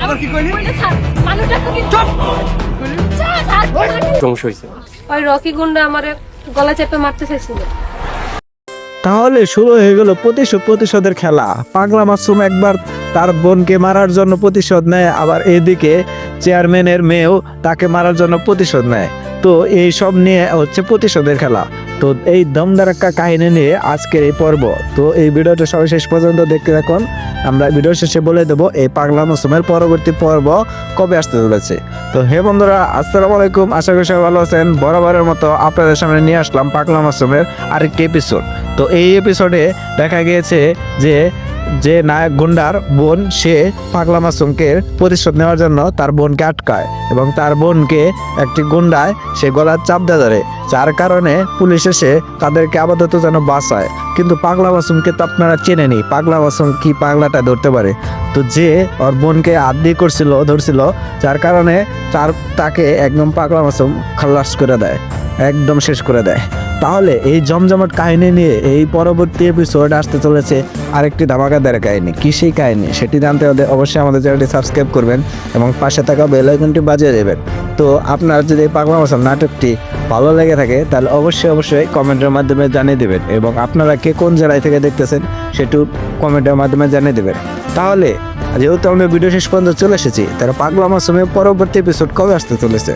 আবার কি কইলি? ওই রকি গুন্ডা আমারে গলা চেপে মারতে চাইছিল। তাহলে শুরু হয়ে গেল প্রতিশোধের খেলা। পাগলা মাসুম একবার তার বোনকে মারার জন্য প্রতিশোধ নেয়, আবার এদিকে চেয়ারম্যানের মেয়েও তাকে মারার জন্য প্রতিশোধ নেয়। তো এই সব নিয়ে হচ্ছে প্রতিশোধের খেলা। তো এই দমদারাক্কা কাহিনী নিয়ে আজকের এই পর্ব। তো এই ভিডিওটা সবাই শেষ পর্যন্ত দেখতে থাকুন। আমরা ভিডিও শেষে বলে দেবো এই পাগলা মাসুমের পরবর্তী পর্ব কবে আসতে চলেছে। তো হে বন্ধুরা, আসসালামু আলাইকুম। আশা করি সবাই ভালো আছেন। বরাবরের মতো আপনাদের সামনে নিয়ে আসলাম পাগলা মাসুমের আরেকটি এপিসোড। তো এই এপিসোডে দেখা গিয়েছে যে নায়ক গুন্ডার বোন, সে পাগলা মাসুমকে প্রতিশোধ নেওয়ার জন্য তার বোনকে আটকায় এবং তার বোনকে একটি গুন্ডায় সে গলার চাপ দিয়ে ধরে, যার কারণে পুলিশ এসে তাদেরকে আপাতত যেন বাঁচায়। কিন্তু পাগলা মাসুমকে তো আপনারা চেনেনি, পাগলা মাসুম কি পাগলাটা ধরতে পারে। তো যে ওর বোনকে হাত দিয়ে ধরছিল, যার কারণে তাকে একদম পাগলা মাসুম খালাস করে দেয়, একদম শেষ করে দেয়। তাহলে এই জমজমাট কাহিনী নিয়ে এই পরবর্তী এপিসোড আসতে চলেছে আরেকটি ধামাকাদার কাহিনী। কি সেই কাহিনী সেটি জানতে হলে অবশ্যই আমাদের চ্যানেলটি সাবস্ক্রাইব করবেন এবং পাশে থাকা বেল আইকনটি বাজিয়ে দেবেন। তো আপনার যদি এই পাগলা মাসুম নাটকটি ভালো লেগে থাকে তাহলে অবশ্যই কমেন্টের মাধ্যমে জানিয়ে দেবেন এবং আপনারা কে কোন জেলায় থেকে দেখতেছেন সেটিও কমেন্টের মাধ্যমে জানিয়ে দেবেন। তাহলে যেহেতু আমরা ভিডিও শেষ পর্যন্ত চলে এসেছি, তাহলে পাগলা মাসুমের পরবর্তী এপিসোড কবে আসতে চলেছে?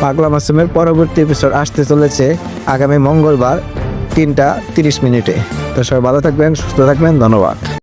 পাগলা মাসুমের পরবর্তী এপিসোড আসতে চলেছে আগামী মঙ্গলবার 3টা 30 মিনিটে। তো সবাই ভালো থাকবেন, সুস্থ থাকবেন, ধন্যবাদ।